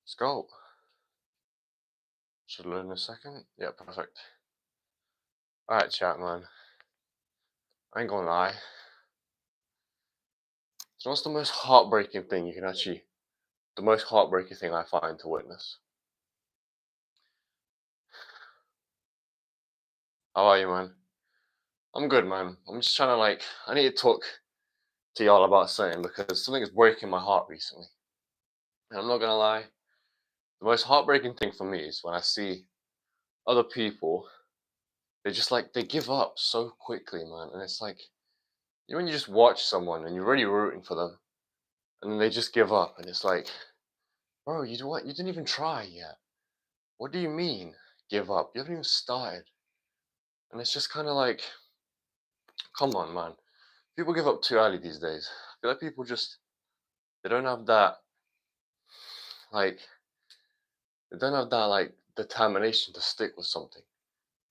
Let's go. Should load in a second. Yeah, perfect. Alright, chat, man. I ain't gonna lie. So what's the most heartbreaking thing you can actually, the most heartbreaking thing I find to witness? How are you, man? I'm good, man. I'm just trying to I need to talk to y'all about something because something is breaking my heart recently. And I'm not gonna lie, the most heartbreaking thing for me is when I see other people, they just they give up so quickly, man. And it's like, when you just watch someone and you're already rooting for them, and then they just give up, and it's like, bro, you didn't even try yet. What do you mean, give up? You haven't even started. And it's just kind of like, come on, man. People give up too early these days. I feel like people just, they don't have that, like, they don't have that, determination to stick with something.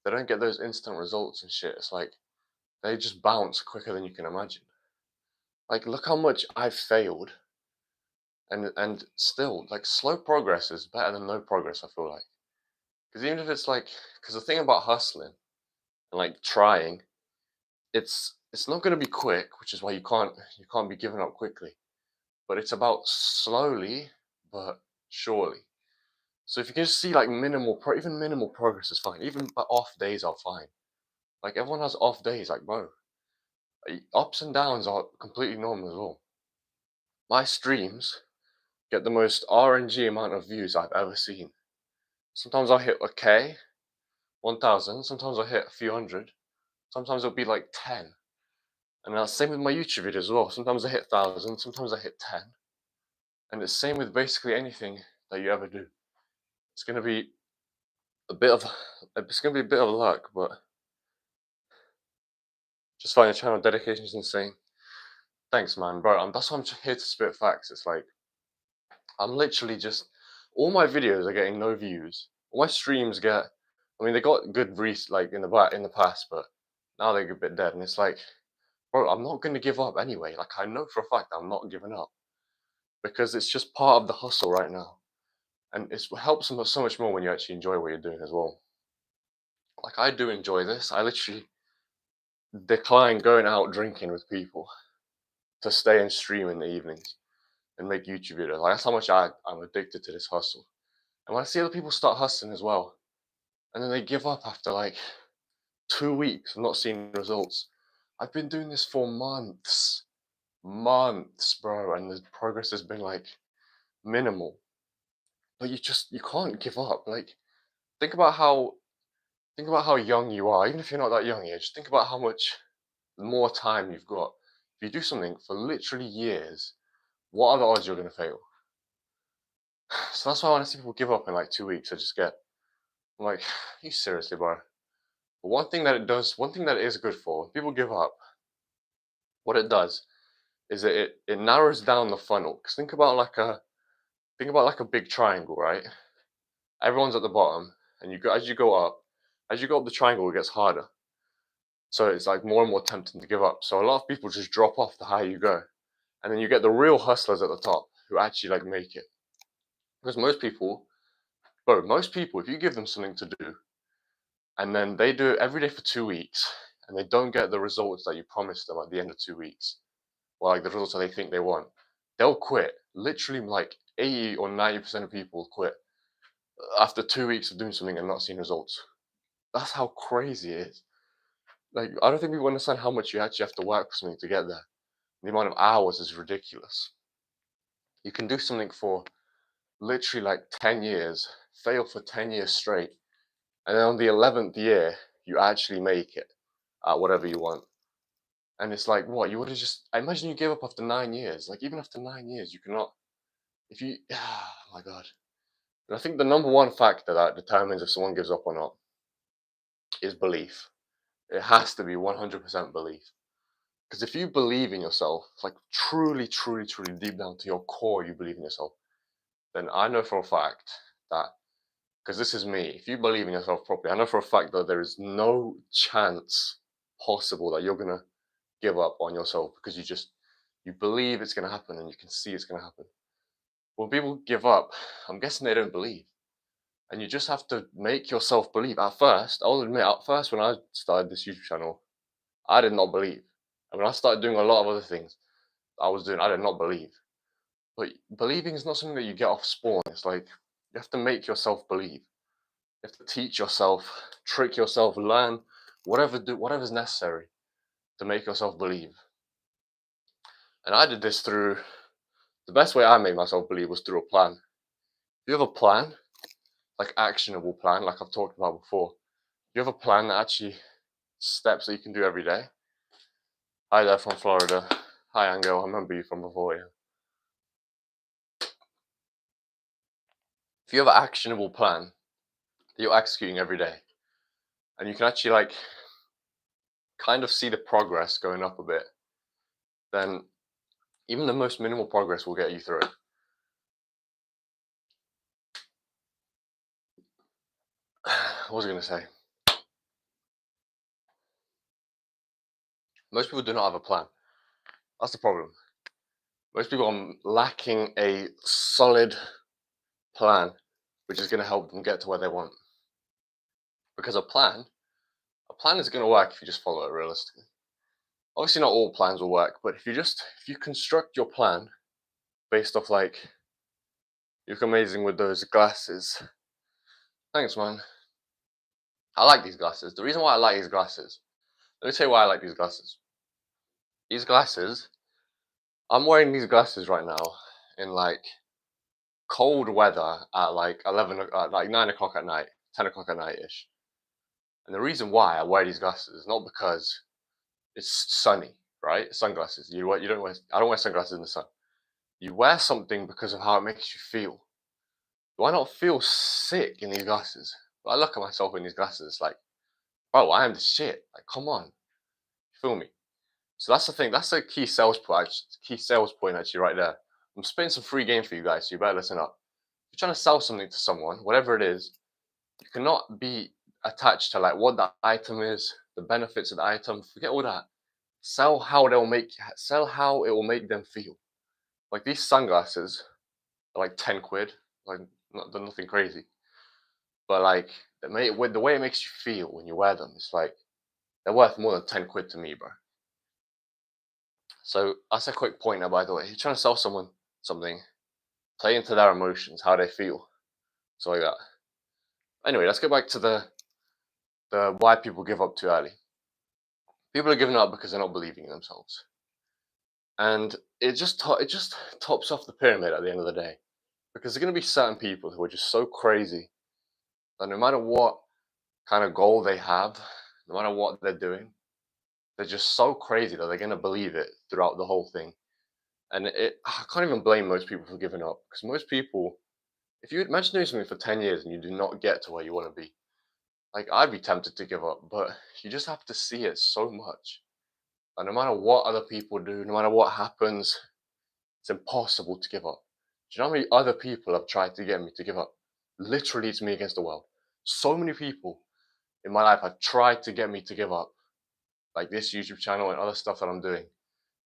They don't get those instant results and shit. It's like, they just bounce quicker than you can imagine. Like, look how much I've failed. And still, slow progress is better than no progress, I feel like. Because even if it's because the thing about hustling and trying, it's not going to be quick, which is why you can't be giving up quickly. But it's about slowly but surely. So if you can just see even minimal progress is fine. Even off days are fine. Like everyone has off days, bro. Ups and downs are completely normal as well. My streams get the most RNG amount of views I've ever seen. Sometimes I'll hit a K, 1,000. Sometimes I'll hit a few hundred. Sometimes it'll be like 10. And that's same with my YouTube videos as well. Sometimes I hit 1,000, sometimes I hit 10. And it's same with basically anything that you ever do. It's gonna be a bit of luck, but just find a channel. Dedication is insane. Thanks, man, bro. That's why I'm here to spit facts. It's like I'm literally just all my videos are getting no views. All my streams get. I mean, they got good reach in the past, but now they're a bit dead. And it's like, bro, I'm not gonna give up anyway. Like I know for a fact I'm not giving up because it's just part of the hustle right now, and it helps so much more when you actually enjoy what you're doing as well. Like I do enjoy this. I literally decline going out drinking with people to stay and stream in the evenings and make YouTube videos. Like that's how much I'm addicted to this hustle. And when I see other people start hustling as well, and then they give up after 2 weeks of not seeing results. I've been doing this for months, bro, and the progress has been minimal. But you can't give up. Think about how think about how young you are. Even if you're not that young yet, just think about how much more time you've got. If you do something for literally years, what are the odds you're gonna fail? So that's why when I see people give up in 2 weeks, I'm like, you seriously, bro? But one thing that it is good for, when people give up, what it does is that it narrows down the funnel. Because think about a big triangle, right? Everyone's at the bottom, and as you go up the triangle, it gets harder. So it's more and more tempting to give up. So a lot of people just drop off the higher you go, and then you get the real hustlers at the top who actually make it. Because most people, if you give them something to do, and then they do it every day for 2 weeks, and they don't get the results that you promised them at the end of 2 weeks, or the results that they think they want, they'll quit. Literally, 80 or 90% of people quit after 2 weeks of doing something and not seeing results. That's how crazy it is. I don't think people understand how much you actually have to work for something to get there. The amount of hours is ridiculous. You can do something for literally 10 years, fail for 10 years straight, and then on the 11th year, you actually make it at whatever you want. And it's what? You would have I imagine you gave up after 9 years. Even after 9 years, you cannot, if you, oh my God. And I think the number one factor that determines if someone gives up or not is belief. It has to be 100% belief. Because if you believe in yourself, truly, truly, truly deep down to your core, you believe in yourself, then I know for a fact that, because this is me, if you believe in yourself properly, I know for a fact that there is no chance possible that you're going to give up on yourself because you believe it's going to happen and you can see it's going to happen. when people give up, I'm guessing they don't believe. And you just have to make yourself believe. At first, I'll admit, at first when I started this YouTube channel, I did not believe. And when I started doing a lot of other things I was doing, I did not believe. But believing is not something that you get off spawn. It's like you have to make yourself believe. You have to teach yourself, trick yourself, learn whatever's necessary to make yourself believe. And I did this through the best way I made myself believe was through a plan. If you have a plan, like actionable plan, like I've talked about before, you have a plan that actually steps that you can do every day. Hi there from Florida. Hi Angel, I remember you from before. Yeah. If you have an actionable plan that you're executing every day, and you can actually like kind of see the progress going up a bit, then even the most minimal progress will get you through it. What was I going to say? Most people do not have a plan. That's the problem. Most people are lacking a solid plan, which is going to help them get to where they want. Because a plan is going to work if you just follow it realistically. Obviously, not all plans will work, but if you construct your plan based off like, you look amazing with those glasses. Thanks, man. I like these glasses. The reason why I like these glasses, let me tell you why I like these glasses. These glasses, I'm wearing these glasses right now in like cold weather at like 9 o'clock at night, 10 o'clock at night ish. And the reason why I wear these glasses is not because it's sunny, right? Sunglasses. You don't wear. I don't wear sunglasses in the sun. You wear something because of how it makes you feel. Do I not feel sick in these glasses? But I look at myself in these glasses, it's like, bro, I am the shit. Like, come on, you feel me? So that's the thing. That's a key sales point. Key sales point actually, right there. I'm spitting some free game for you guys, so you better listen up. If you're trying to sell something to someone, whatever it is, you cannot be attached to like what the item is, the benefits of the item. Forget all that. Sell how it will make them feel. Like these sunglasses are like 10 quid. Like they're nothing crazy. But like with the way it makes you feel when you wear them, it's like they're worth more than 10 quid to me, bro. So that's a quick pointer, by the way. You're trying to sell someone something, play into their emotions, how they feel. So like that. Anyway, let's get back to the why people give up too early. People are giving up because they're not believing in themselves. And it just tops off the pyramid at the end of the day. Because there's going to be certain people who are just so crazy that no matter what kind of goal they have, no matter what they're doing, they're just so crazy that they're going to believe it throughout the whole thing. And I can't even blame most people for giving up. Because most people, if you imagine doing something for 10 years and you do not get to where you want to be, like I'd be tempted to give up, but you just have to see it so much. And no matter what other people do, no matter what happens, it's impossible to give up. Do you know how many other people have tried to get me to give up? Literally, it's me against the world. So many people in my life have tried to get me to give up, like this YouTube channel and other stuff that I'm doing.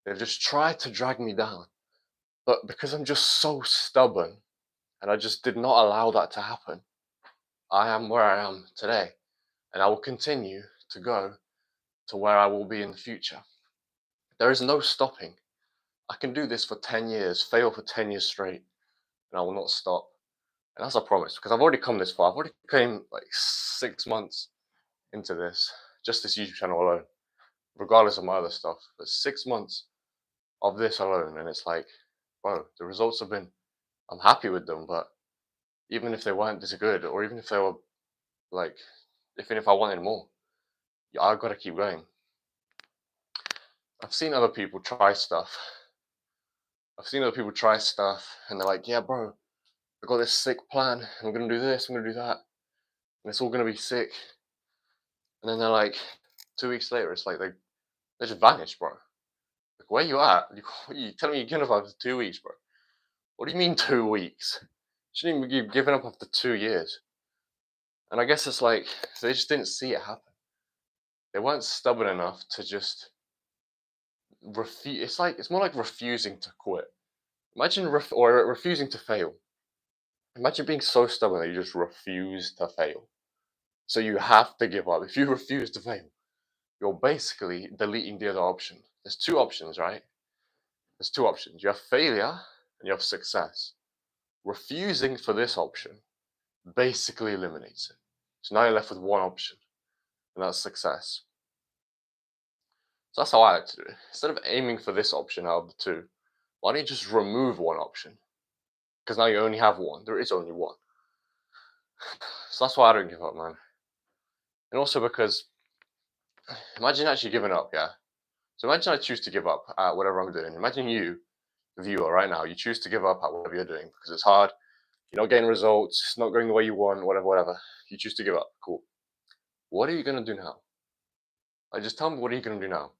They've just tried to drag me down. But because I'm just so stubborn and I just did not allow that to happen, I am where I am today. And I will continue to go to where I will be in the future. There is no stopping. I can do this for 10 years, fail for 10 years straight, and I will not stop. And that's a promise because I've already come this far. I've already came like 6 months into this, just this YouTube channel alone, regardless of my other stuff. But 6 months of this alone, and it's like, bro, the results have been, I'm happy with them, but even if they weren't this good, or even if they were like, even if I wanted more, yeah, I've got to keep going. I've seen other people try stuff. And they're like, yeah, bro, I got this sick plan. I'm going to do this, I'm going to do that. And it's all going to be sick. And then they're like, 2 weeks later, it's like they just vanished, bro. Like, where you at? You telling me you're giving up after 2 weeks, bro? What do you mean 2 weeks? You shouldn't even be giving up after 2 years. And I guess it's like, they just didn't see it happen. They weren't stubborn enough to just refuse. It's more like refusing to quit. Imagine refusing to fail. Imagine being so stubborn that you just refuse to fail. So you have to give up. If you refuse to fail, you're basically deleting the other option. There's two options, right? There's two options. You have failure and you have success. Refusing for this option basically eliminates it. So now you're left with one option, and that's success. So that's how I like to do it. Instead of aiming for this option out of the two, why don't you just remove one option? Because now you only have one. There is only one. So that's why I don't give up, man. And also because imagine actually giving up, yeah? So imagine I choose to give up at whatever I'm doing. Imagine you, the viewer, right now, you choose to give up at whatever you're doing because it's hard, you're not getting results, it's not going the way you want, whatever, whatever. You choose to give up. Cool. What are you gonna do now? Like, just tell me, what are you gonna do now?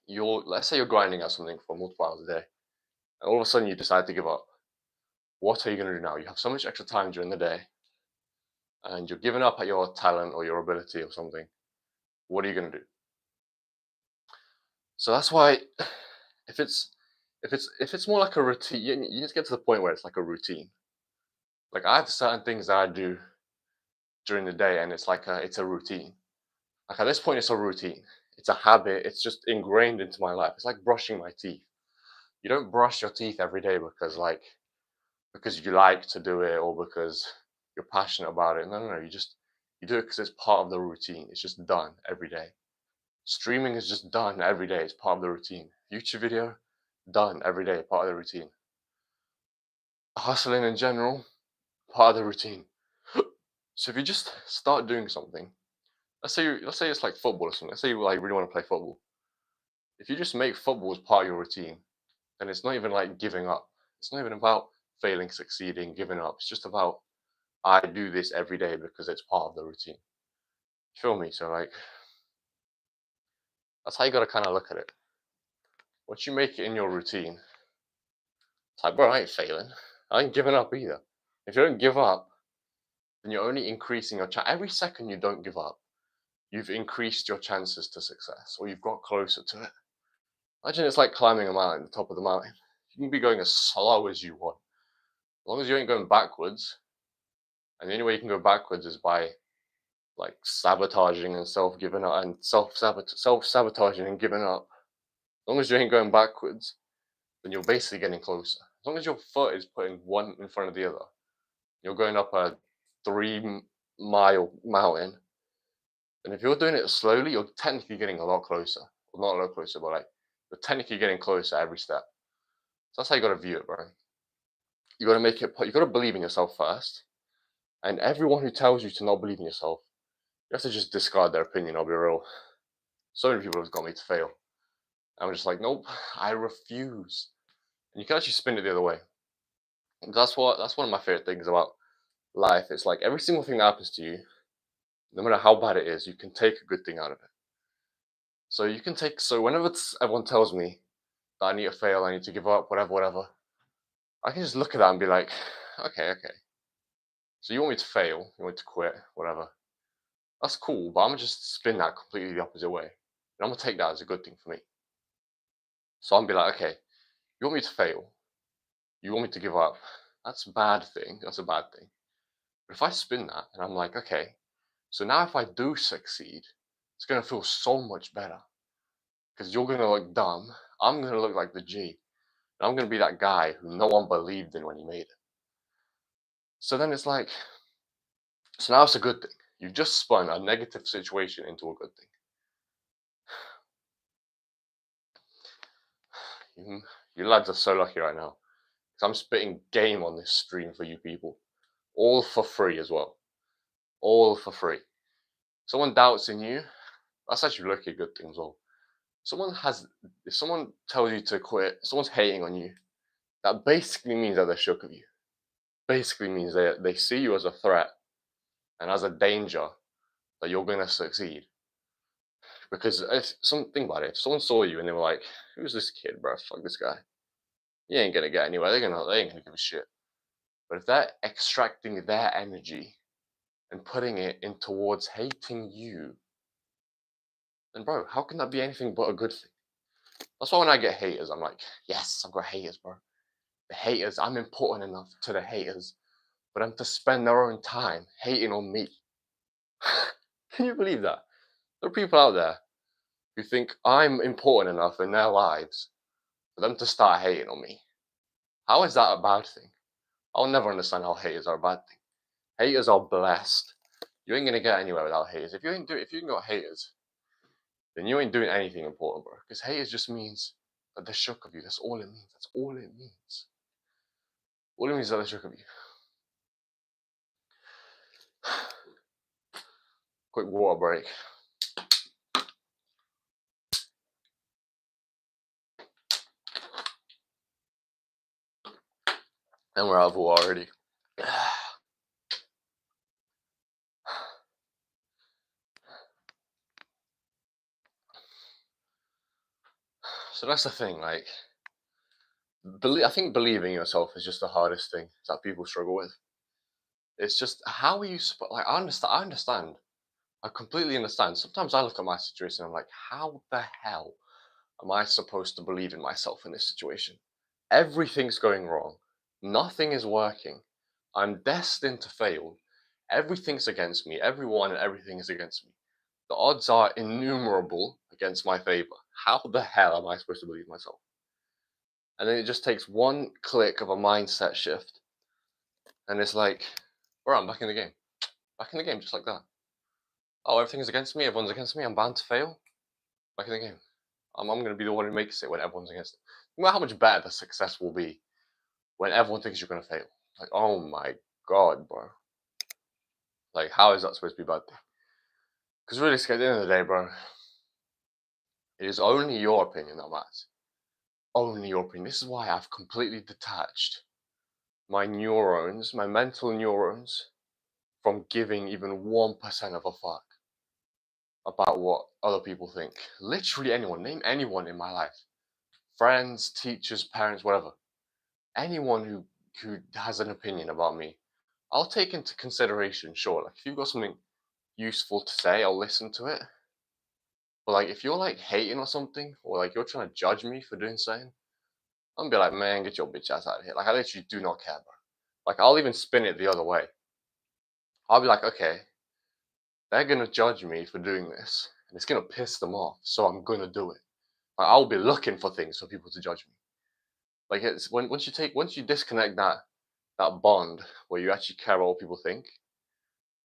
Let's say you're grinding at something for multiple hours a day, and all of a sudden you decide to give up. What are you gonna do now? You have so much extra time during the day, and you're giving up at your talent or your ability or something. What are you gonna do? So that's why, if it's more like a routine, you need to get to the point where it's like a routine. Like I have certain things that I do during the day, and it's a routine. Like at this point, it's a routine. It's a habit. It's just ingrained into my life. It's like brushing my teeth. You don't brush your teeth every day because you like to do it or because you're passionate about it. No, no, no. You do it because it's part of the routine. It's just done every day. Streaming is just done every day. It's part of the routine. YouTube video, done every day, part of the routine. Hustling in general, part of the routine. So if you just start doing something, let's say it's like football or something. Let's say you like really want to play football. If you just make football as part of your routine, then it's not even like giving up. It's not even about failing, succeeding, giving up. It's just about I do this every day because it's part of the routine. Feel me? So like that's how you gotta kind of look at it. Once you make it in your routine, it's like, bro, I ain't failing. I ain't giving up either. If you don't give up, then you're only increasing your chance. Every second you don't give up, you've increased your chances to success, or you've got closer to it. Imagine it's like climbing a mountain, the top of the mountain. You can be going as slow as you want, as long as you ain't going backwards. And the only way you can go backwards is by like sabotaging and self giving up and self sabotaging and giving up. As long as you ain't going backwards, then you're basically getting closer. As long as your foot is putting one in front of the other, you're going up a 3 mile mountain. And if you're doing it slowly, you're technically getting a lot closer. Well, not a lot closer, but like you're technically getting closer every step. So that's how you gotta view it, bro. You gotta make it. You gotta believe in yourself first. And everyone who tells you to not believe in yourself, you have to just discard their opinion. I'll be real. So many people have got me to fail. I'm just like, nope, I refuse. And you can actually spin it the other way. And that's one of my favorite things about life. It's like every single thing that happens to you, no matter how bad it is, you can take a good thing out of it. So you can take whenever everyone tells me that I need to fail, I need to give up, whatever, whatever, I can just look at that and be like, okay, okay. So you want me to fail, you want me to quit, whatever. That's cool, but I'm gonna just spin that completely the opposite way. And I'm gonna take that as a good thing for me. So I'm gonna be like, okay, you want me to fail, you want me to give up. That's a bad thing. That's a bad thing. But if I spin that and I'm like, okay, so now if I do succeed, it's gonna feel so much better because you're gonna look dumb. I'm gonna look like the G. And I'm gonna be that guy who no one believed in when he made it. So then it's like, so now it's a good thing. You've just spun a negative situation into a good thing. You lads are so lucky right now. Because I'm spitting game on this stream for you people. All for free as well. All for free. Someone doubts in you, that's actually lucky a good thing as well. If someone tells you to quit, someone's hating on you, that basically means that they're shook of you. Basically means they see you as a threat and as a danger that you're gonna succeed. Because think about it, if someone saw you and they were like, "Who's this kid, bro? Fuck this guy. He ain't gonna get anywhere. They ain't gonna give a shit." But if they're extracting their energy and putting it in towards hating you, then bro, how can that be anything but a good thing? That's why when I get haters, I'm like, yes, I've got haters, bro. The haters, I'm important enough to the haters for them to spend their own time hating on me. Can you believe that? There are people out there who think I'm important enough in their lives for them to start hating on me. How is that a bad thing? I'll never understand how haters are a bad thing. Haters are blessed. You ain't gonna get anywhere without haters. If you ain't got haters, then you ain't doing anything important, bro. Because haters just means that they're shook of you. That's all it means. That's all it means. All it means is that they're shook of you. Quick water break. And we're out of water already. So that's the thing, like, I think believing yourself is just the hardest thing that people struggle with. It's just, how are you, like, I understand. I completely understand. Sometimes I look at my situation and I'm like, how the hell am I supposed to believe in myself in this situation? Everything's going wrong. Nothing is working. I'm destined to fail. Everything's against me. Everyone and everything is against me. The odds are innumerable against my favor. How the hell am I supposed to believe myself? And then it just takes one click of a mindset shift. And it's like, bro, I'm back in the game. Back in the game, just like that. Oh, everything's against me. Everyone's against me. I'm bound to fail. Back in the game. I'm going to be the one who makes it when everyone's against it. No matter how much better the success will be when everyone thinks you're going to fail. Like, oh my God, bro. Like, how is that supposed to be a bad thing? Because really, at the end of the day, bro, it is only your opinion that matters. Only your opinion. This is why I've completely detached my neurons, my mental neurons, from giving even 1% of a fuck about what other people think. Literally anyone. Name anyone in my life. Friends, teachers, parents, whatever. Anyone who has an opinion about me, I'll take into consideration, sure. Like, if you've got something useful to say, I'll listen to it. But like, if you're like hating or something, or like you're trying to judge me for doing something, I'm gonna be like, man, get your bitch ass out of here. Like, I literally do not care, bro. Like, I'll even spin it the other way. I'll be like, okay, they're gonna judge me for doing this, and it's gonna piss them off, so I'm gonna do it. Like, I'll be looking for things for people to judge me. Like, it's once you disconnect that bond where you actually care about what people think,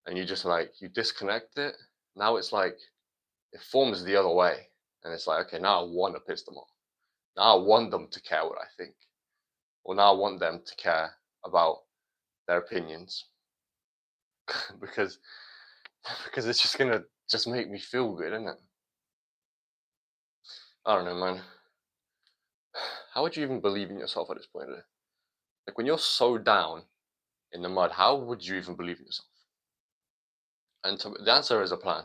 and you just like you disconnect it. Now it's like it forms the other way, and it's like, okay, now I want to piss them off. Now I want them to care what I think, or now I want them to care about their opinions, because it's just gonna just make me feel good, isn't it? I don't know, man. How would you even believe in yourself at this point? Like, when you're so down in the mud, how would you even believe in yourself? And the answer is a plan.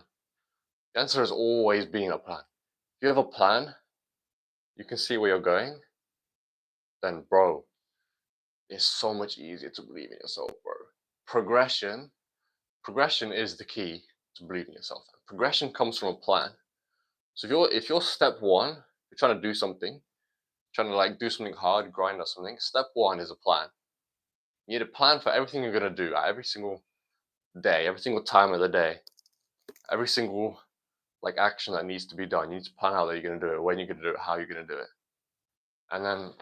The answer has always been a plan. If you have a plan, you can see where you're going, then, bro, it's so much easier to believe in yourself, bro. Progression is the key to believing in yourself. Progression comes from a plan. So if you're step one, you're trying to do something, trying to like do something hard, grind or something. Step one is a plan. You need a plan for everything you're gonna do at every single day, every single time of the day, every single like action that needs to be done. You need to plan how you're gonna do it, when you're gonna do it, how you're gonna do it. And then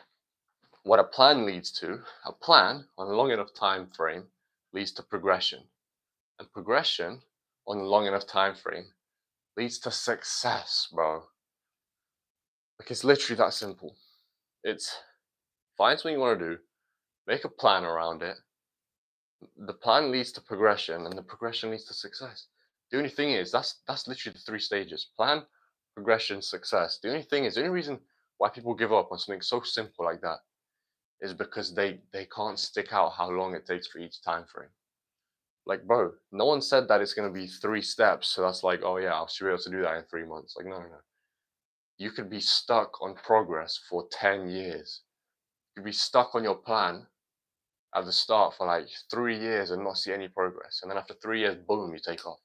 what a plan leads to, a plan on a long enough time frame leads to progression. And progression on a long enough time frame leads to success, bro. Like, it's literally that simple. It's find something you want to do, make a plan around it. The plan leads to progression, and the progression leads to success. The only thing is, that's literally the three stages: plan, progression, success. The only thing is, the only reason why people give up on something so simple like that is because they can't stick out how long it takes for each time frame. Like, bro, no one said that it's gonna be 3 steps, so that's like, oh yeah, I'll be able to do that in 3 months. Like, no, no, no. You could be stuck on progress for 10 years. You could be stuck on your plan at the start for like 3 years and not see any progress. And then after 3 years, boom, you take off.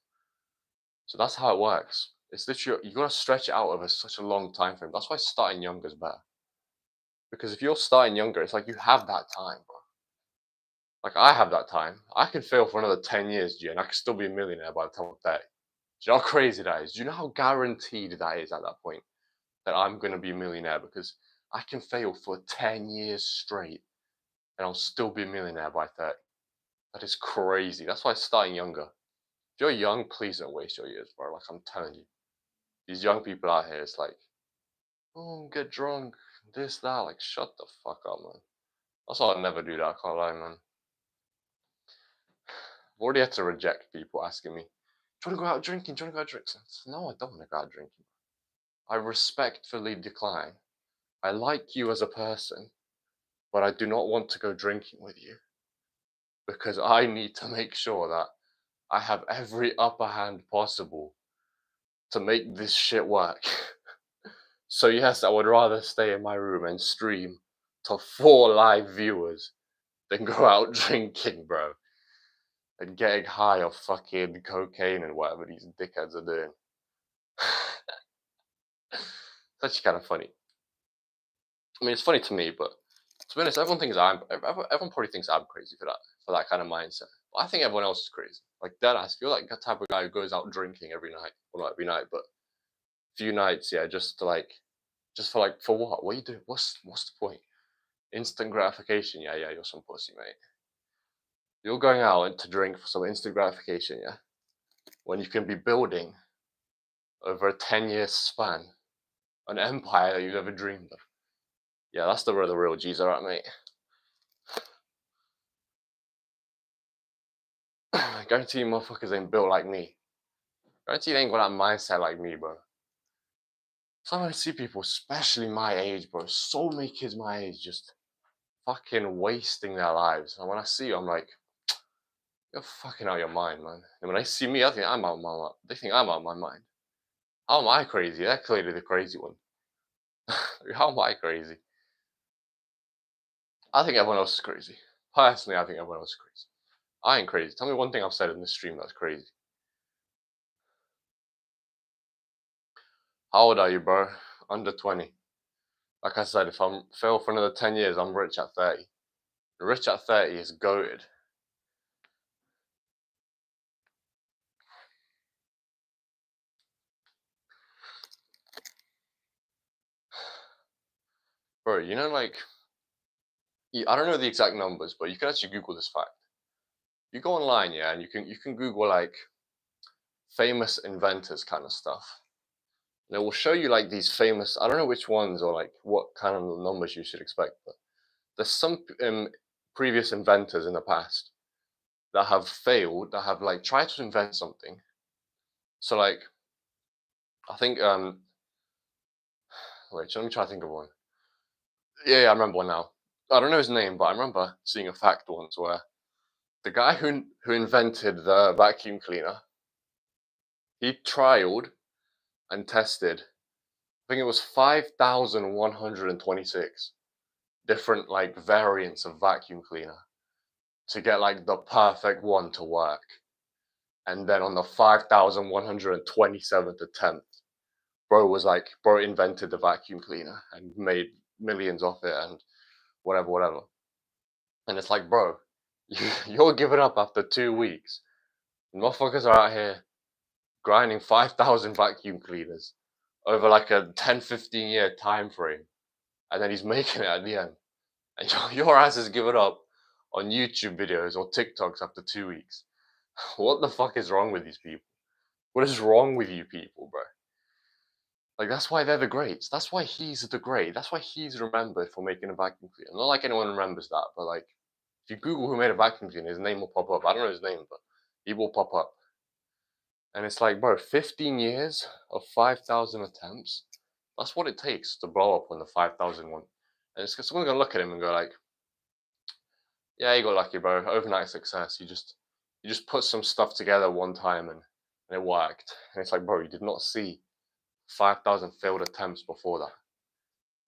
So that's how it works. It's literally, you gotta stretch it out over such a long time frame. That's why starting young is better. Because if you're starting younger, it's like you have that time, bro. Like I have that time. I could fail for another 10 years, G, and I could still be a millionaire by the time I'm 30. Do you know how crazy that is? Do you know how guaranteed that is at that point? That I'm gonna be a millionaire because I can fail for 10 years straight and I'll still be a millionaire by 30. That is crazy. That's why starting younger. If you're young, please don't waste your years, bro. Like I'm telling you. These young people out here, it's like, oh, get drunk, this, that. Like, shut the fuck up, man. That's why I'll never do that. I can't lie, man. I've already had to reject people asking me, do you want to go out drinking? Do you want to go out drinking? No, I don't want to go out drinking. I respectfully decline. I like you as a person, but I do not want to go drinking with you because I need to make sure that I have every upper hand possible to make this shit work. So yes, I would rather stay in my room and stream to 4 live viewers than go out drinking, bro, and getting high off fucking cocaine and whatever these dickheads are doing. It's actually kind of funny. I mean, it's funny to me, but to be honest, everyone probably thinks I'm crazy for that kind of mindset. But I think everyone else is crazy. Like deadass, you're like the type of guy who goes out drinking every night. Well, not every night, but a few nights, yeah, for what? What are you doing? What's the point? Instant gratification, yeah, you're some pussy, mate. You're going out to drink for some instant gratification, yeah, when you can be building over a 10-year span an empire that you've ever dreamed of. Yeah, that's the real G's, alright, mate. I guarantee you motherfuckers ain't built like me. I guarantee you ain't got that mindset like me, bro. Sometimes I see people, especially my age, bro, so many kids my age just fucking wasting their lives. And when I see you, I'm like, you're fucking out of your mind, man. And when they see me, I think I'm out of my mind. They think I'm out of my mind. How am I crazy? They're clearly the crazy one. How am I crazy? I think everyone else is crazy. Personally, I think everyone else is crazy. I ain't crazy. Tell me one thing I've said in this stream that's crazy. How old are you, bro? Under 20. Like I said, if I'm fail for another 10 years, I'm rich at 30. Rich at 30 is goated. Bro, you know, like, I don't know the exact numbers, but you can actually Google this fact. You go online, yeah, and you can Google like famous inventors kind of stuff. And it will show you like these famous, I don't know which ones or like what kind of numbers you should expect, but there's some previous inventors in the past that have failed, that have like tried to invent something. So like, I think wait, let me try to think of one. Yeah, I remember one now. I don't know his name, but I remember seeing a fact once where the guy who invented the vacuum cleaner, he trialed and tested. I think it was 5,126 different like variants of vacuum cleaner to get like the perfect one to work. And then on the 5,127th attempt, bro invented the vacuum cleaner and made millions off it and whatever. And it's like, bro, you're giving up after 2 weeks. Motherfuckers are out here grinding 5,000 vacuum cleaners over like a 10-15 year time frame. And then he's making it at the end. And your ass is giving up on YouTube videos or TikToks after 2 weeks. What the fuck is wrong with these people? What is wrong with you people, bro? Like, that's why they're the greats. That's why he's the great. That's why he's remembered for making a vacuum cleaner. Not like anyone remembers that, but like, if you Google who made a vacuum cleaner, his name will pop up. I don't know his name, but he will pop up. And it's like, bro, 15 years of 5,000 attempts. That's what it takes to blow up on the 5,000 one. And it's someone's gonna look at him and go like, yeah, you got lucky, bro. Overnight success. You just put some stuff together one time and it worked. And it's like, bro, you did not see 5,000 failed attempts before that.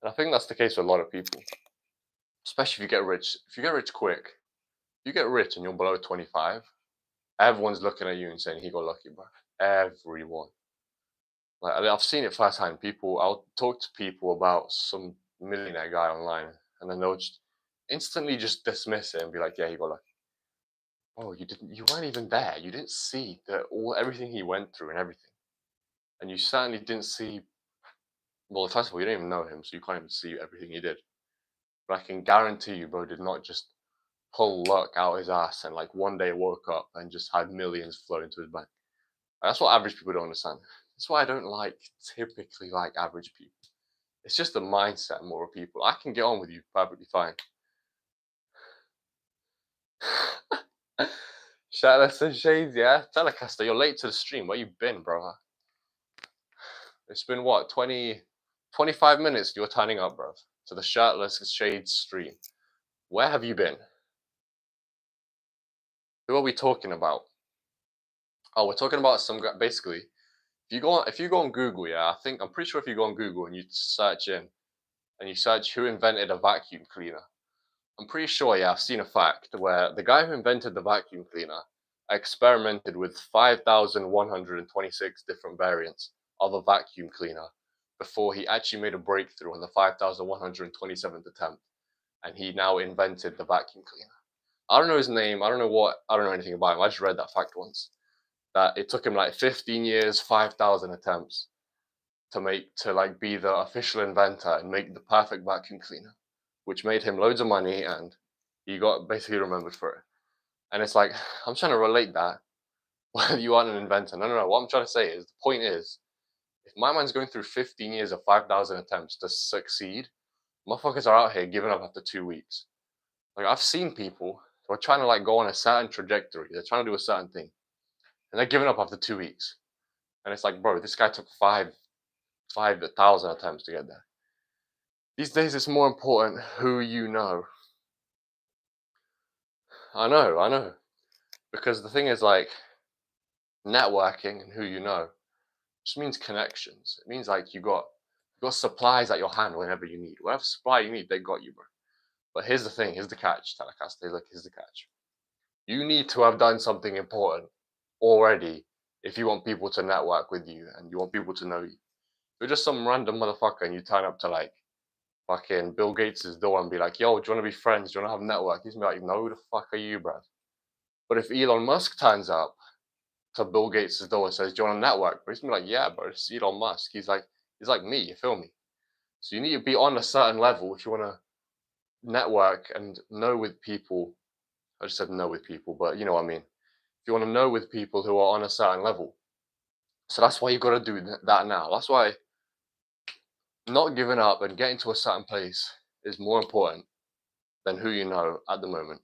And I think that's the case with a lot of people, especially if you get rich. If you get rich quick, you get rich and you're below 25, everyone's looking at you and saying, he got lucky, bro. Everyone. Like, I've seen it firsthand. I'll talk to people about some millionaire guy online, and then they'll just instantly just dismiss it and be like, yeah, he got lucky. Oh, you weren't even there. You didn't see everything he went through and everything. And you certainly didn't see, well, first of all, you don't even know him, so you can't even see everything he did. But I can guarantee you, bro, did not just pull luck out his ass and like one day woke up and just had millions flow into his bank. That's what average people don't understand. That's why I don't typically like average people. It's just the mindset more of people. I can get on with you perfectly fine. Shirtless and shades, yeah. Telecaster, you're late to the stream. Where you been, bro? It's been what, 25 minutes you're turning up, bro, to the Shirtless Shades stream. Where have you been? Who are we talking about? Oh, we're talking about some guy. Basically, if you go on Google, yeah, I'm pretty sure if you go on Google and you search who invented a vacuum cleaner, I'm pretty sure, yeah, I've seen a fact where the guy who invented the vacuum cleaner experimented with 5,126 different variants of a vacuum cleaner before he actually made a breakthrough on the 5,127th attempt, and he now invented the vacuum cleaner. I don't know his name. I don't know anything about him. I just read that fact once. That it took him like 15 years, 5,000 attempts to be the official inventor and make the perfect vacuum cleaner, which made him loads of money, and he got basically remembered for it. And it's like, I'm trying to relate that whether you aren't an inventor. No. What I'm trying to say is, the point is, if my man's going through 15 years of 5,000 attempts to succeed, motherfuckers are out here giving up after 2 weeks. Like, I've seen people who are trying to go on a certain trajectory. They're trying to do a certain thing, and they're giving up after 2 weeks. And it's like, bro, this guy took 5,000 attempts to get there. These days, it's more important who you know. I know. Because the thing is, networking and who you know just means connections. It means you got supplies at your hand whenever you need. Whatever supply you need, they got you, bro. But here's the thing, here's the catch, Telecaster. Here's the catch. You need to have done something important already if you want people to network with you and you want people to know you. If you're just some random motherfucker and you turn up to fucking Bill Gates' door and be like, yo, do you want to be friends? Do you want to have a network? He's gonna be like, no, who the fuck are you, bro? But if Elon Musk turns up to Bill Gates' door and says, do you want to network? But he's gonna be like, yeah, bro, it's Elon Musk. He's like me, you feel me? So you need to be on a certain level if you want to network and know with people. I just said know with people, but you know what I mean. If you want to know with people who are on a certain level. So that's why you got to do that now. That's why not giving up and getting to a certain place is more important than who you know at the moment.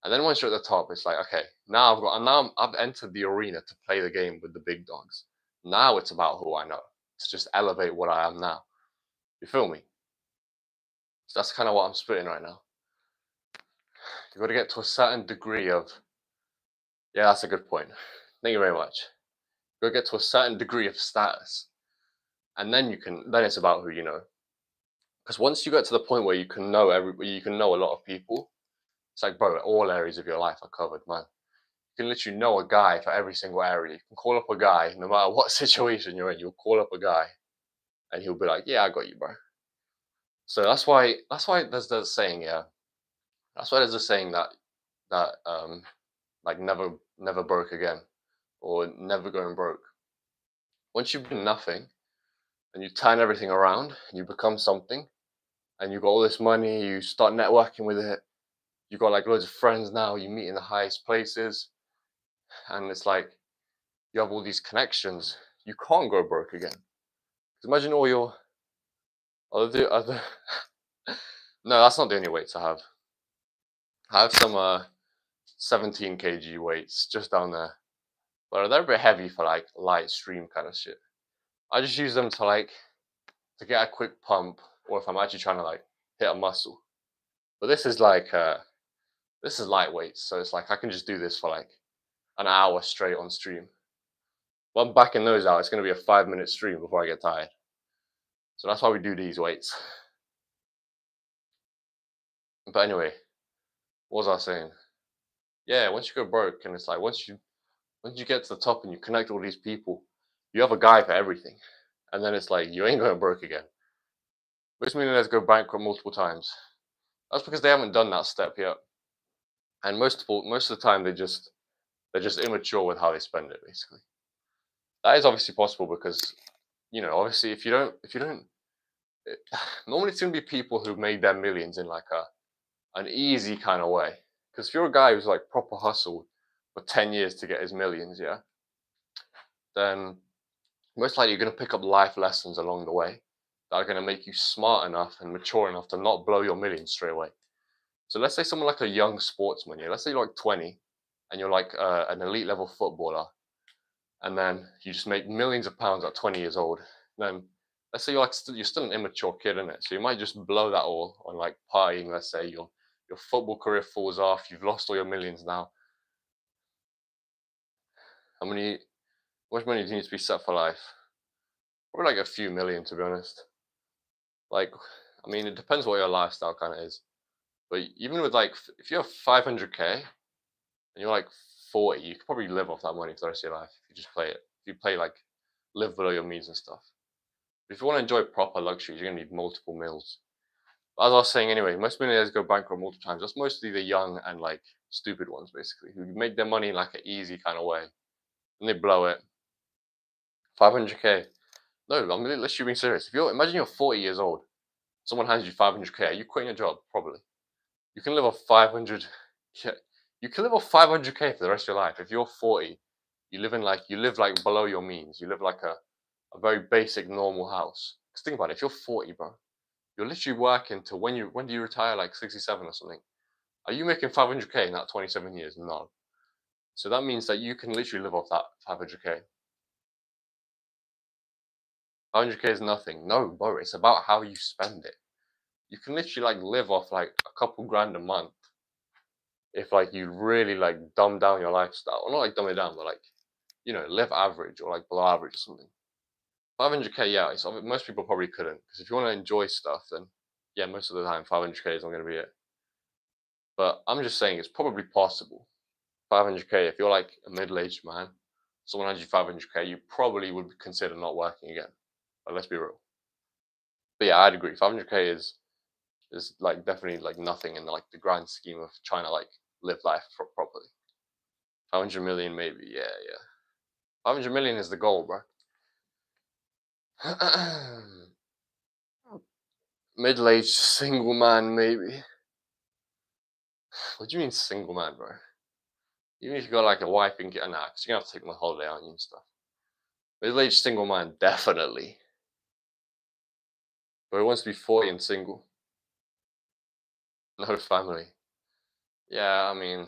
And then once you're at the top, it's like, okay, now I've entered the arena to play the game with the big dogs. Now it's about who I know, to just elevate what I am now. You feel me? So that's kind of what I'm spitting right now. You got to get to a certain degree of, yeah, that's a good point. Thank you very much. You got to get to a certain degree of status, and then it's about who you know. Because once you get to the point where you can know a lot of people, it's like, bro, all areas of your life are covered, man. You can literally know a guy for every single area. You can call up a guy, no matter what situation you're in, you'll call up a guy and he'll be like, yeah, I got you, bro. So that's why there's the saying, yeah. That's why there's a saying that never broke again, or never going broke. Once you've been nothing and you turn everything around and you become something and you got all this money, you start networking with it, you got loads of friends now, you meet in the highest places, and it's like you have all these connections, you can't go broke again. Because imagine all your other no, that's not the only weights I have. I have some 17 kg weights just down there, but they're a bit heavy for light stream kind of shit. I just use them to get a quick pump, or if I'm actually trying to hit a muscle. But this is lightweight, so it's I can just do this for an hour straight on stream. Well, I'm backing those out. It's going to be a 5-minute stream before I get tired. So that's why we do these weights. But anyway, what was I saying? Yeah, once you go broke, and it's once you get to the top and you connect all these people, you have a guy for everything. And then it's you ain't going broke again. Most millionaires go bankrupt multiple times. That's because they haven't done that step yet. And most of the time they're just immature with how they spend it, basically. That is obviously possible because, obviously if you don't it, normally it's gonna be people who made their millions in like an easy kind of way. Because if you're a guy who's like proper hustled for 10 years to get his millions, yeah, then most likely you're going to pick up life lessons along the way that are going to make you smart enough and mature enough to not blow your millions straight away. So let's say someone like a young sportsman, yeah, let's say you're like 20 and you're like an elite level footballer, and then you just make millions of pounds at 20 years old. Then let's say you're still an immature kid in it, so you might just blow that all on like partying. Let's say your football career falls off, you've lost all your millions now. How many? How much money do you need to be set for life? Probably like a few million, to be honest. Like, I mean, it depends what your lifestyle kind of is. But even with like, if you have 500k and you're like 40, you could probably live off that money for the rest of your life if you just play it. If you play like live below your means and stuff. But if you want to enjoy proper luxuries, you're gonna need multiple meals. But as I was saying anyway, most millionaires go bankrupt multiple times. That's mostly the young and like stupid ones, basically, who make their money in like an easy kind of way, and they blow it. 500k. No, I'm literally being serious. If you're imagine you're 40 years old, someone hands you 500k, are you quitting your job? Probably. You can live off 500. Yeah, you can live off 500k for the rest of your life. If you're 40, you live like below your means. You live like a very basic normal house. Because think about it, if you're 40, bro, you're literally working to when do you retire? Like 67 or something. Are you making 500k in that 27 years? No. So that means that you can literally live off that 500k. 500k is nothing. No, bro, it's about how you spend it. You can literally like live off like a couple grand a month if like you really like dumb down your lifestyle. Or not like dumb it down, but like live average or like below average or something. 500k, yeah, most people probably couldn't because if you want to enjoy stuff, then yeah, most of the time 500k is not going to be it. But I'm just saying it's probably possible. 500k, if you're like a middle-aged man, someone hands you 500k, you probably would consider not working again. But let's be real. But yeah, I'd agree. 500k is like definitely like nothing in like the grand scheme of trying to like live life properly. 500 million, maybe. Yeah, yeah. 500 million is the goal, bro. Middle-aged single man, maybe. What do you mean single man, bro? Even if you got like a wife and get an axe, you're gonna have to take my holiday on you and stuff. Middle-aged single man, definitely. But he wants to be 40 and single. No family. Yeah, I mean,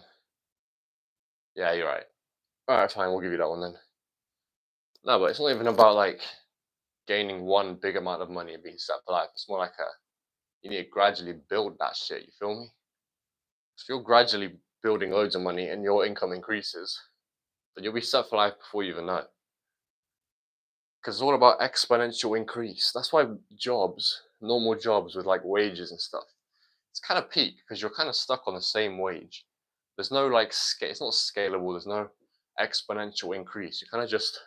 yeah, you're right. Alright, fine, we'll give you that one then. No, but it's not even about like gaining one big amount of money and being set for life. It's more like you need to gradually build that shit, you feel me? If you're gradually building loads of money and your income increases, then you'll be set for life before you even know it. Because it's all about exponential increase. That's why normal jobs with like wages and stuff, it's kind of peak because you're kind of stuck on the same wage. There's no like scale. It's not scalable. There's no exponential increase. You're kind of just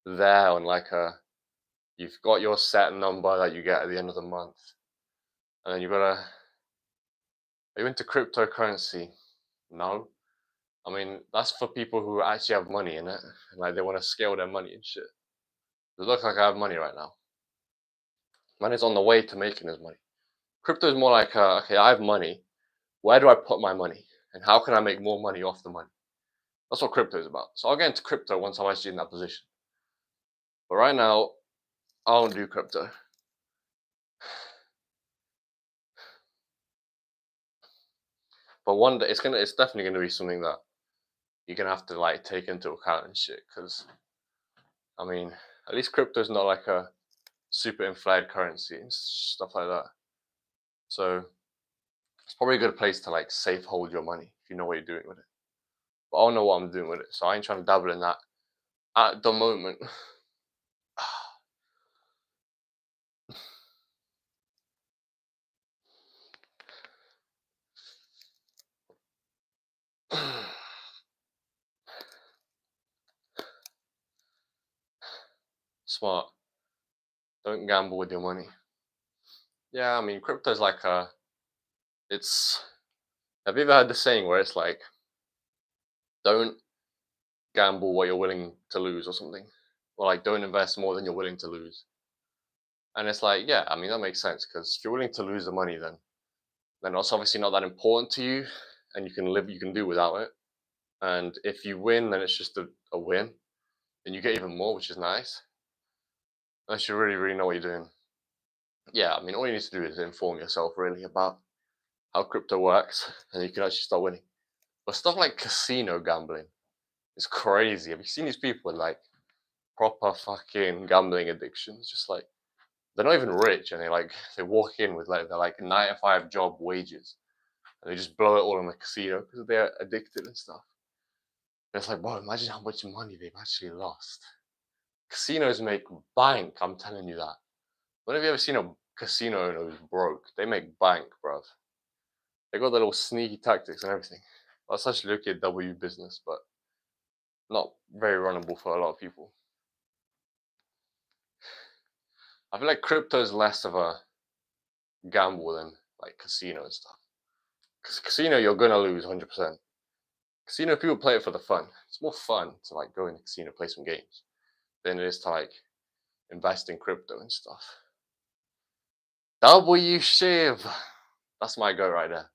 there on like you've got your set number that you get at the end of the month, and then you've got to. Are you into cryptocurrency? No. I mean, that's for people who actually have money in it, and like they want to scale their money and shit. It looks like I have money right now. Man is on the way to making his money. Crypto is more like, okay, I have money. Where do I put my money? And how can I make more money off the money? That's what crypto is about. So I'll get into crypto once I'm actually in that position. But right now, I don't do crypto. But one day, it's definitely gonna be something that you're gonna have to like take into account and shit. Because I mean, at least crypto is not like a super inflated currency and stuff like that. So it's probably a good place to like safe hold your money if you know what you're doing with it. But I don't know what I'm doing with it, so I ain't trying to dabble in that at the moment. Smart. Don't gamble with your money. Yeah, I mean, crypto is like it's. Have you ever heard the saying where it's like, don't gamble what you're willing to lose or something, or like, don't invest more than you're willing to lose? And it's like, yeah, I mean, that makes sense because if you're willing to lose the money, then it's obviously not that important to you, and you can do without it. And if you win, then it's just a win, and you get even more, which is nice. Unless you really know what you're doing. Yeah, I mean, all you need to do is inform yourself really about how crypto works, and you can actually start winning. But stuff like casino gambling is crazy. Have you seen these people with like proper fucking gambling addictions? Just like they're not even rich, and they walk in with like they're like 9 to 5 job wages, and they just blow it all in the casino because they're addicted and stuff. And it's like, wow, imagine how much money they've actually lost. Casinos make bank. I'm telling you that. When have you ever seen a casino owner who's broke? They make bank, bruv. They got their little sneaky tactics and everything. That's actually a W business, but not very runnable for a lot of people. I feel like crypto is less of a gamble than like casino and stuff. Because casino, you're gonna lose 100%. Casino, people play it for the fun. It's more fun to like go in a casino, play some games, than it is to like invest in crypto and stuff. W Shiv. That's my go right there.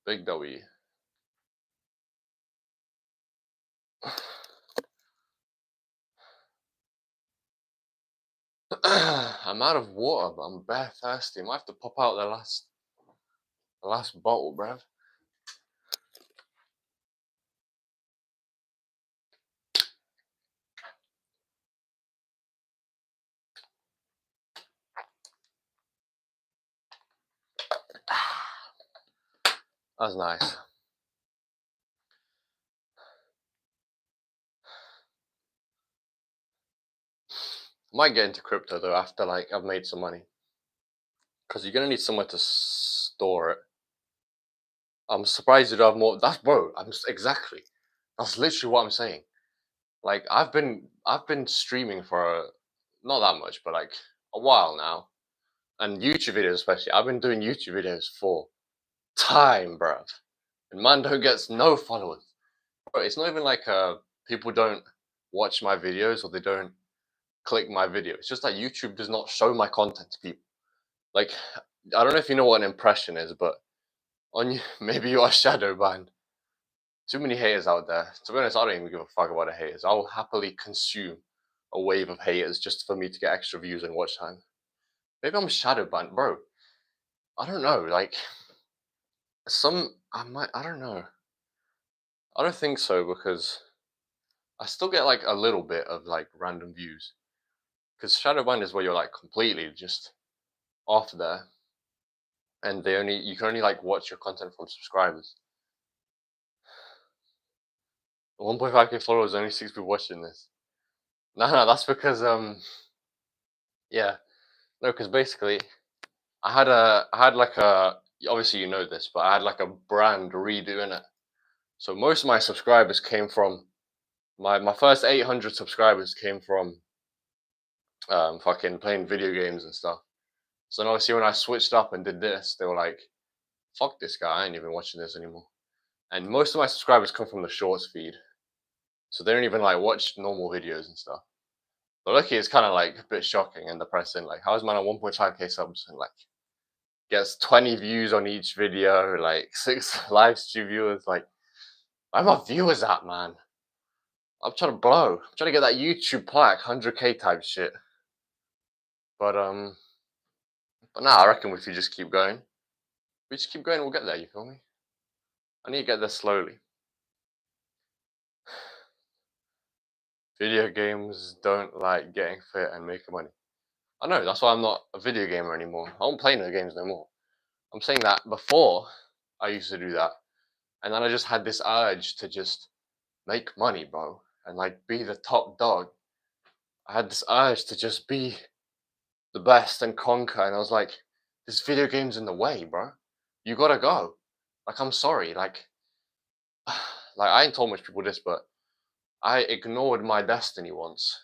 Big W. I'm out of water, but I'm bare thirsty. I might have to pop out the last bottle, bruv. That's nice. I might get into crypto though after like I've made some money, because you're gonna need somewhere to store it. I'm surprised you don't have more. That's bro. Exactly. That's literally what I'm saying. Like I've been streaming for not that much, but like a while now, and YouTube videos especially. I've been doing YouTube videos for time, bruv. And Mando gets no followers. Bro, it's not even like people don't watch my videos or they don't click my video. It's just that YouTube does not show my content to people. Like, I don't know if you know what an impression is, but on you, maybe you are shadow banned. Too many haters out there. To be honest, I don't even give a fuck about the haters. I will happily consume a wave of haters just for me to get extra views and watch time. Maybe I'm shadow banned, bro. I don't know. Like, I don't know. I don't think so because I still get like a little bit of like random views. Because shadow banned is where you're like completely just off there, and you can only like watch your content from subscribers. 1.5k followers, only 6 people watching this. No, that's because yeah, no, because basically I had like a obviously you know this, but I had like a brand redo in it. So most of my subscribers came from my first 800 subscribers came from fucking playing video games and stuff. So then obviously when I switched up and did this, they were like, "Fuck this guy, I ain't even watching this anymore." And most of my subscribers come from the shorts feed, so they don't even like watch normal videos and stuff. But lucky, it's kind of like a bit shocking and depressing. Like, how is man on 1.5k subs and like gets 20 views on each video, like 6 live stream viewers? Like, where are my viewers at, man? I'm trying to blow. I'm trying to get that YouTube plaque, 100k type shit. But but nah, I reckon if we just keep going, we just keep going, we'll get there. You feel me? I need to get there slowly. Video games don't like getting fit and making money. I know, that's why I'm not a video gamer anymore. I don't play no games no more. I'm saying that before I used to do that. And then I just had this urge to just make money, bro. And like be the top dog. I had this urge to just be the best and conquer. And I was like, this video game's in the way, bro. You gotta go. Like, I'm sorry. Like I ain't told much people this, but I ignored my destiny once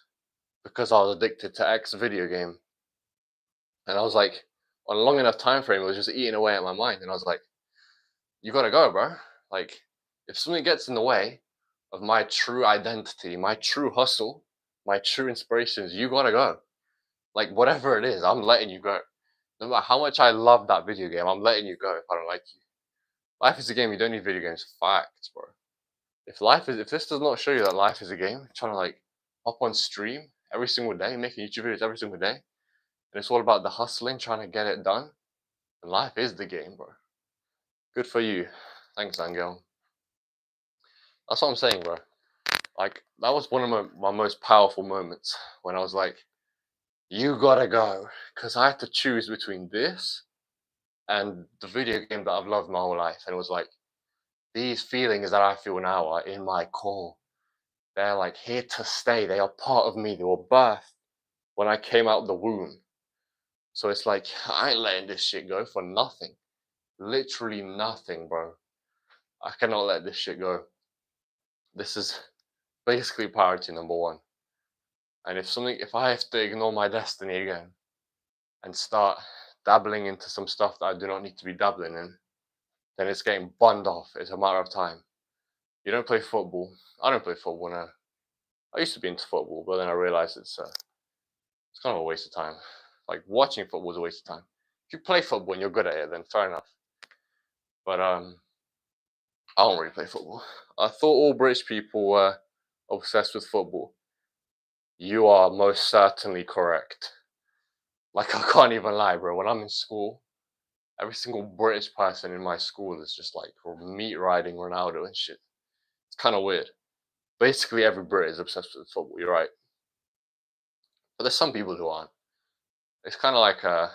because I was addicted to X video game. And I was like, on a long enough time frame, it was just eating away at my mind. And I was like, you gotta go, bro. Like, if something gets in the way of my true identity, my true hustle, my true inspirations, you gotta go. Like, whatever it is, I'm letting you go. No matter how much I love that video game, I'm letting you go if I don't like you. Life is a game, you don't need video games. Facts, bro. If this does not show you that life is a game, trying to like hop on stream every single day, making YouTube videos every single day, and it's all about the hustling, trying to get it done, and life is the game, bro. Good for you. Thanks, Angel. That's what I'm saying, bro. Like, that was one of my most powerful moments when I was like, you gotta go. Because I had to choose between this and the video game that I've loved my whole life. And it was like, these feelings that I feel now are in my core. They're like here to stay. They are part of me. They were birthed when I came out of the womb. So it's like, I ain't letting this shit go for nothing. Literally nothing, bro. I cannot let this shit go. This is basically priority number one. And if I have to ignore my destiny again and start dabbling into some stuff that I do not need to be dabbling in, then it's getting bunned off. It's a matter of time. You don't play football. I don't play football now. I used to be into football, but then I realized it's kind of a waste of time. Like, watching football is a waste of time. If you play football and you're good at it, then fair enough. But I don't really play football. I thought all British people were obsessed with football. You are most certainly correct. Like, I can't even lie, bro. When I'm in school, every single British person in my school is just like meat riding Ronaldo and shit. It's kind of weird. Basically, every Brit is obsessed with football. You're right. But there's some people who aren't. It's kind of like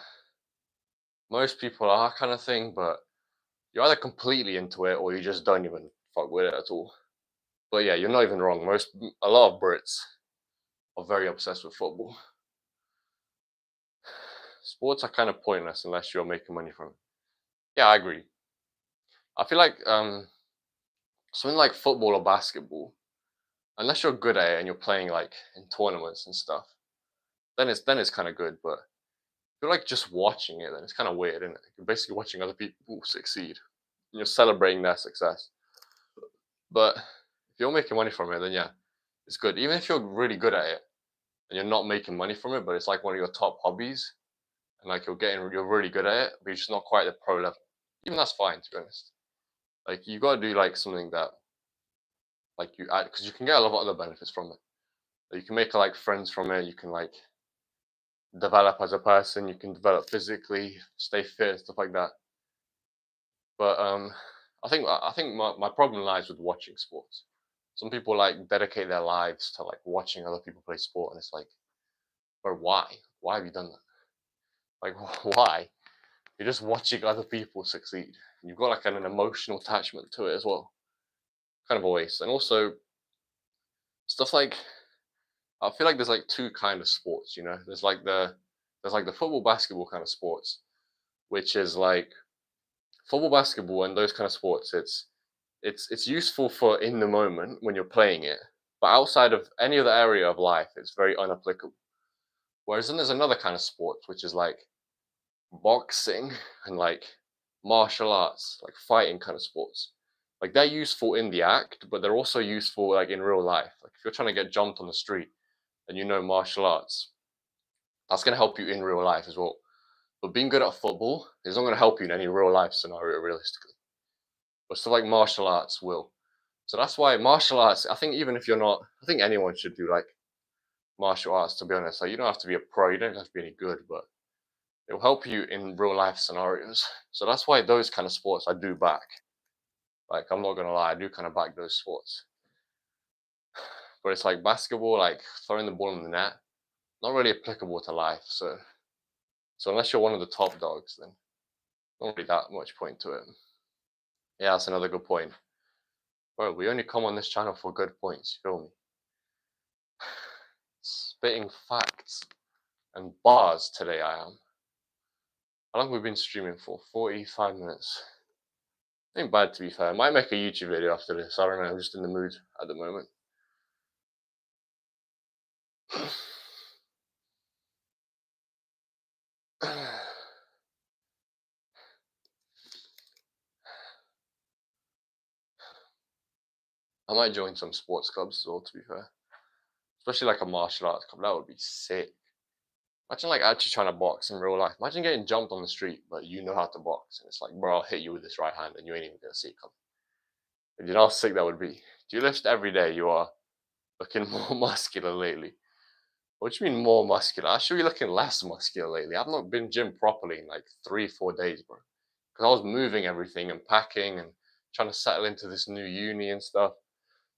most people are kind of thing, but you're either completely into it or you just don't even fuck with it at all. But yeah, you're not even wrong. A lot of Brits are very obsessed with football. Sports are kind of pointless unless you're making money from it. Yeah, I agree. I feel like something like football or basketball, unless you're good at it and you're playing like in tournaments and stuff, then it's kind of good. But if you're like just watching it, then it's kind of weird, isn't it? You're basically watching other people succeed. And you're celebrating their success. But if you're making money from it, then yeah, it's good. Even if you're really good at it and you're not making money from it, but it's like one of your top hobbies, and like you're really good at it, but you're just not quite at the pro level. Even that's fine, to be honest. Like, you gotta do like something that like you add, because you can get a lot of other benefits from it. Like, you can make like friends from it. You can like develop as a person. You can develop physically, stay fit, stuff like that. But I think my problem lies with watching sports. Some people like dedicate their lives to like watching other people play sport, and it's like, but why? Why have you done that? Like, why? You're just watching other people succeed. You've got like an emotional attachment to it as well. Kind of a waste. And also stuff like, I feel like there's like two kind of sports. There's like the football, basketball kind of sports, which is like football, basketball, and those kind of sports. It's useful for in the moment when you're playing it, but outside of any other area of life, it's very unapplicable. Whereas then there's another kind of sport, which is like boxing and like martial arts, like fighting kind of sports. Like, they're useful in the act, but they're also useful like in real life. Like, if you're trying to get jumped on the street and you know martial arts, that's going to help you in real life as well. But being good at football is not going to help you in any real life scenario realistically. But stuff like martial arts will. So that's why martial arts, I think, even if you're not, I think anyone should do like martial arts, to be honest. Like, you don't have to be a pro, you don't have to be any good, but it will help you in real life scenarios. So that's why those kind of sports I do back. Like, I'm not gonna lie, I do kind of back those sports. But it's like basketball, like throwing the ball in the net, not really applicable to life. So unless you're one of the top dogs, then not really that much point to it. Yeah, that's another good point. Bro, we only come on this channel for good points, you feel me? Spitting facts and bars today I am. How long have we been streaming for? 45 minutes. Ain't bad, to be fair. I might make a YouTube video after this. I don't know, I'm just in the mood at the moment. I might join some sports clubs as well, to be fair. Especially like a martial arts club. That would be sick. Imagine like actually trying to box in real life. Imagine getting jumped on the street, but you know how to box. And it's like, bro, I'll hit you with this right hand and you ain't even gonna see it coming. And you know how sick that would be? Do you lift every day? You are looking more muscular lately. What do you mean more muscular? I should be looking less muscular lately. I've not been gym properly in like 3, 4 days, bro. Because I was moving everything and packing and trying to settle into this new uni and stuff.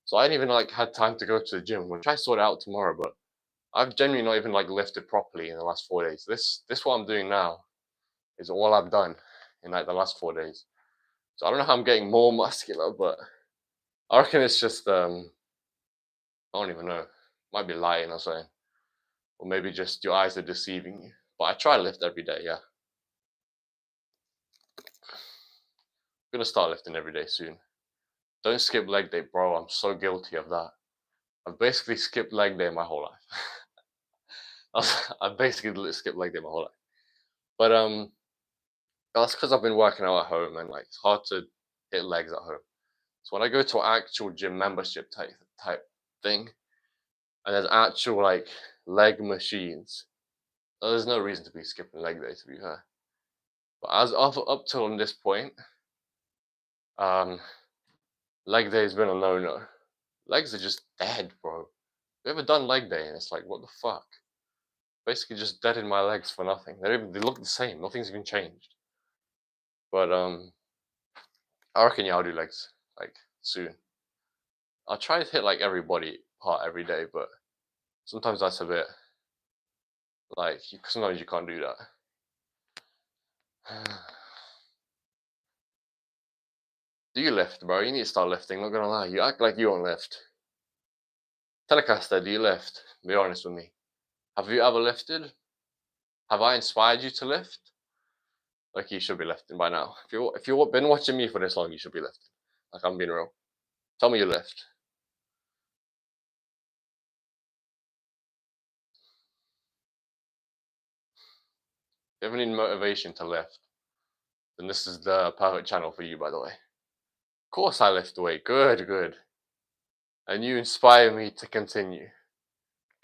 So I didn't even like had time to go to the gym, which I sort out tomorrow. But I've genuinely not even like lifted properly in the last 4 days. This what I'm doing now is all I've done in like the last 4 days. So I don't know how I'm getting more muscular, but I reckon it's just I don't even know. Might be lying or something. Or maybe just your eyes are deceiving you. But I try to lift every day, yeah. I'm gonna start lifting every day soon. Don't skip leg day, bro. I'm so guilty of that. I've basically skipped leg day my whole life. I've basically skipped leg day my whole life. But that's because I've been working out at home and like it's hard to hit legs at home. So when I go to an actual gym membership type thing, and there's actual like leg machines, there's no reason to be skipping leg day to be fair. But as of up till this point, um, leg day has been a no-no. Legs are just dead, bro. You ever done leg day and it's like, what the fuck? Basically just dead in my legs for nothing. They look the same. Nothing's even changed. But I reckon yeah, I'll do legs like soon. I'll try to hit like every body part every day, but sometimes that's a bit like sometimes you can't do that. Do you lift, bro? You need to start lifting. Not gonna lie, you act like you won't lift. Telecaster, do you lift? Be honest with me. Have you ever lifted? Have I inspired you to lift? Like you should be lifting by now. If you've been watching me for this long, you should be lifting. Like I'm being real. Tell me you lift. If you ever need motivation to lift, then this is the perfect channel for you, by the way. Of course I lift weight. Good, good. And you inspire me to continue.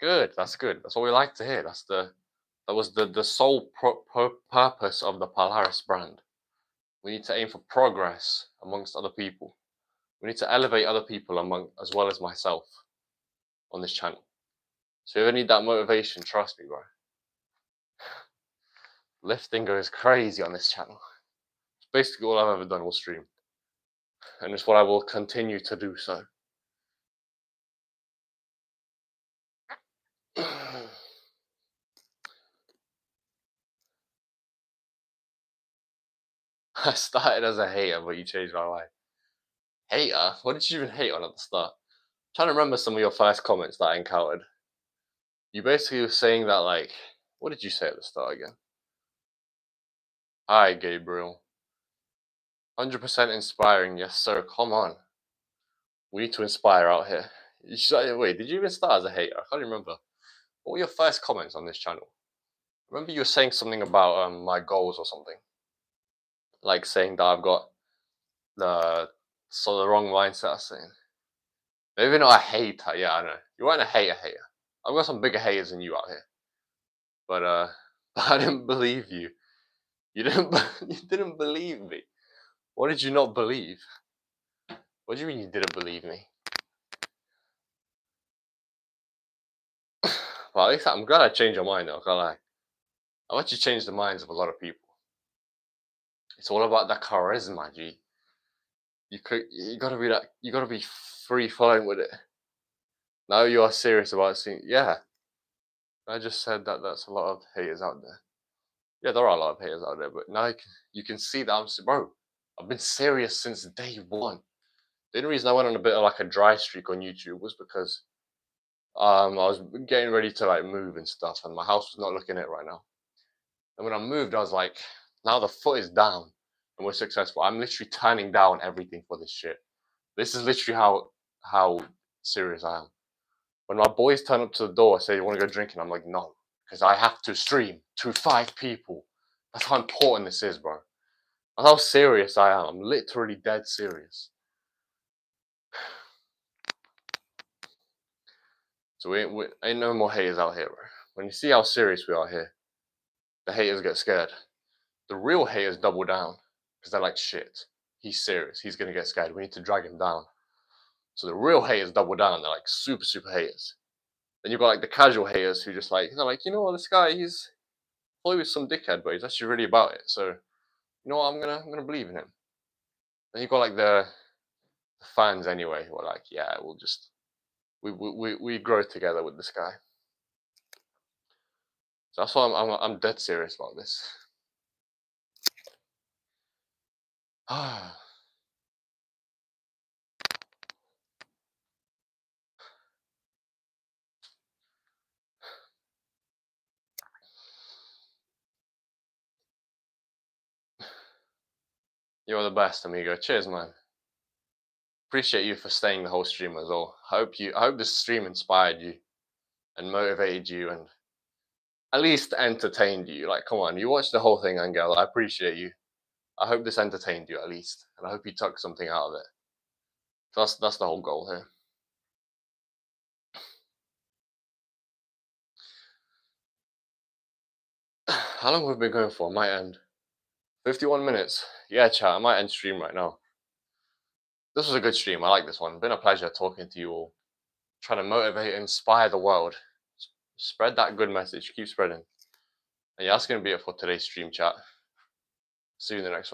Good. That's good. That's what we like to hear. That was the sole purpose of the Polaris brand. We need to aim for progress amongst other people. We need to elevate other people as well as myself on this channel. So if you ever need that motivation, trust me, bro. Lifting goes crazy on this channel. It's basically all I've ever done will stream. And it's what I will continue to do so. I started as a hater, but you changed my life. Hater? What did you even hate on at the start? I'm trying to remember some of your first comments that I encountered. You basically were saying that like, what did you say at the start again? Hi, Gabriel. 100% inspiring, yes sir. Come on, we need to inspire out here. Wait, did you even start as a hater? I can't remember. What were your first comments on this channel? I remember you were saying something about my goals or something, like saying that I've got the wrong mindset. Saying maybe not a hater. Yeah, I know you weren't a hater. I've got some bigger haters than you out here, but I didn't believe you. You didn't. You didn't believe me. What did you not believe? What do you mean you didn't believe me? Well, at least I'm glad I changed your mind though, can't lie. I've actually changed the minds of a lot of people. It's all about the charisma, G. You gotta be you gotta be free flowing with it. Now you are serious about seeing, yeah. I just said that that's a lot of haters out there. Yeah, there are a lot of haters out there, but now you can see that bro, I've been serious since day one. The only reason I went on a bit of like a dry streak on YouTube was because I was getting ready to like move and stuff, and my house was not looking it right now. And when I moved, I was like, now the foot is down and we're successful. I'm literally turning down everything for this shit. This is literally how serious I am. When my boys turn up to the door and say, you want to go drinking? I'm like, no, because I have to stream to 5 people. That's how important this is, bro. That's how serious I am. I'm literally dead serious. So we ain't no more haters out here, bro. When you see how serious we are here, the haters get scared. The real haters double down because they're like, shit, he's serious. He's going to get scared. We need to drag him down. So the real haters double down. They're like super, super haters. Then you've got like the casual haters who just like, they're like, you know what, this guy, he's probably some dickhead, but he's actually really about it. So, you know what, I'm gonna believe in him. Then you've got like the fans anyway who are like, yeah, we'll just, we grow together with this guy. So that's why I'm dead serious about this. You're the best, amigo. Cheers, man. Appreciate you for staying the whole stream as well. I hope this stream inspired you and motivated you and at least entertained you. Like, come on, you watched the whole thing, Angel. I appreciate you. I hope this entertained you at least, and I hope you took something out of it. That's the whole goal here. How long have we been going for? I might end 51 minutes. Yeah, chat. I might end stream right now. This was a good stream. I like this one. Been a pleasure talking to you all. Trying to motivate, inspire the world. Spread that good message. Keep spreading. And yeah, that's gonna be it for today's stream, chat. See you in the next one.